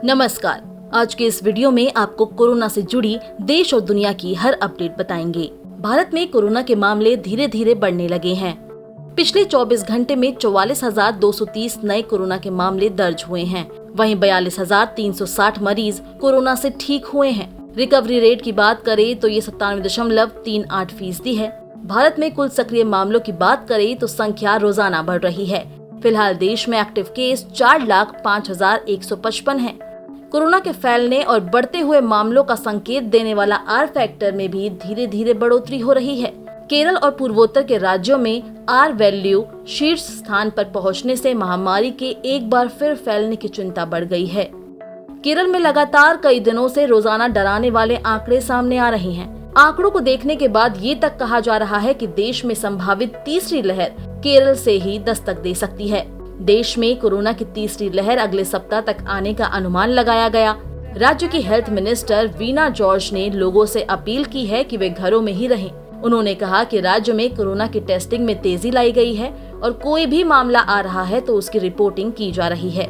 नमस्कार। आज के इस वीडियो में आपको कोरोना से जुड़ी देश और दुनिया की हर अपडेट बताएंगे। भारत में कोरोना के मामले धीरे धीरे बढ़ने लगे हैं। पिछले 24 घंटे में 44,230 नए कोरोना के मामले दर्ज हुए हैं। वहीं 42,360 मरीज कोरोना से ठीक हुए हैं। रिकवरी रेट की बात करें तो ये 97.38% है। भारत में कुल सक्रिय मामलों की बात करें तो संख्या रोजाना बढ़ रही है। फिलहाल देश में एक्टिव केस 4,05,155 हैं। कोरोना के फैलने और बढ़ते हुए मामलों का संकेत देने वाला आर फैक्टर में भी धीरे धीरे बढ़ोतरी हो रही है। केरल और पूर्वोत्तर के राज्यों में आर वैल्यू शीर्ष स्थान पर पहुंचने से महामारी के एक बार फिर फैलने की चिंता बढ़ गई है। केरल में लगातार कई दिनों से रोजाना डराने वाले आंकड़े सामने आ रहे हैं। आंकड़ों को देखने के बाद ये तक कहा जा रहा है कि देश में संभावित तीसरी लहर केरल से ही दस्तक दे सकती है। देश में कोरोना की तीसरी लहर अगले सप्ताह तक आने का अनुमान लगाया गया। राज्य की हेल्थ मिनिस्टर वीना जॉर्ज ने लोगों से अपील की है कि वे घरों में ही रहें। उन्होंने कहा कि राज्य में कोरोना की टेस्टिंग में तेजी लाई गई है और कोई भी मामला आ रहा है तो उसकी रिपोर्टिंग की जा रही है।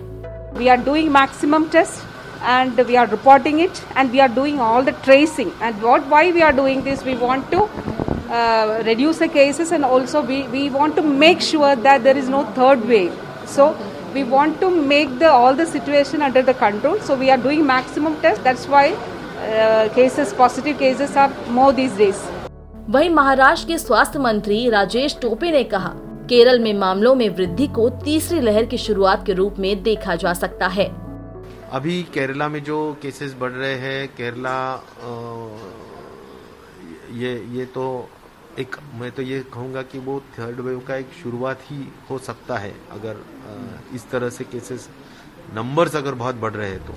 We are doing maximum tests and we are reporting it and we are doing all the tracing. And why we are doing this? We want to reduce the cases and also we want to make sure that there is no third wave. So we want to make all the situation under the control. So we are doing maximum tests. That's why positive cases are more these days. वहीं महाराष्ट्र के स्वास्थ्य मंत्री राजेश टोपे ने कहा, केरल में मामलों में वृद्धि को तीसरी लहर की शुरुआत के रूप में देखा जा सकता है। अभी केरला में जो केसेस बढ़ रहे हैं, केरला ये तो मैं तो ये कहूँगा कि वो थर्ड वेव का एक शुरुआत ही हो सकता है, अगर इस तरह से केसेस नंबर्स अगर बहुत बढ़ रहे हैं तो।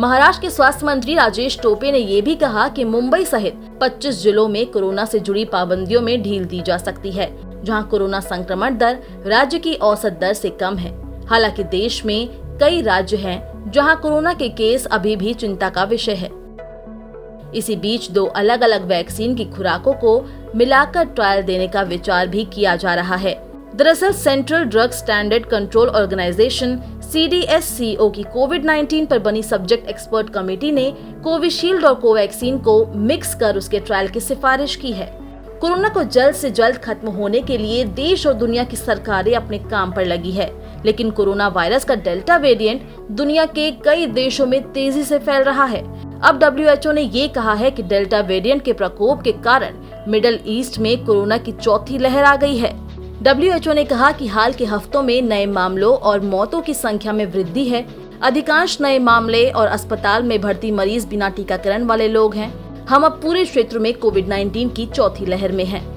महाराष्ट्र के स्वास्थ्य मंत्री राजेश टोपे ने ये भी कहा कि मुंबई सहित 25 जिलों में कोरोना से जुड़ी पाबंदियों में ढील दी जा सकती है, जहां कोरोना संक्रमण दर राज्य की औसत दर से कम है। हालांकि देश में कई राज्य हैं जहां कोरोना के केस अभी भी चिंता का विषय है। इसी बीच 2 अलग अलग वैक्सीन की खुराकों को मिलाकर ट्रायल देने का विचार भी किया जा रहा है। दरअसल central drug standard control organisation CDSCO की कोविड-19 पर बनी सब्जेक्ट एक्सपर्ट कमेटी ने कोविशील्ड और कोवैक्सीन को मिक्स कर उसके ट्रायल की सिफारिश की है। कोरोना को जल्द से जल्द खत्म होने के लिए देश और दुनिया की सरकारें अपने काम पर लगी है, लेकिन कोरोना वायरस का डेल्टा वेरिएंट दुनिया के कई देशों में तेजी से फैल रहा है। अब WHO ने ये कहा है कि डेल्टा वेरिएंट के प्रकोप के कारण मिडिल ईस्ट में कोरोना की चौथी लहर आ गई है। WHO ने कहा कि हाल के हफ्तों में नए मामलों और मौतों की संख्या में वृद्धि है। अधिकांश नए मामले और अस्पताल में भर्ती मरीज बिना टीकाकरण वाले लोग हैं। हम अब पूरे क्षेत्र में कोविड-19 की चौथी लहर में हैं।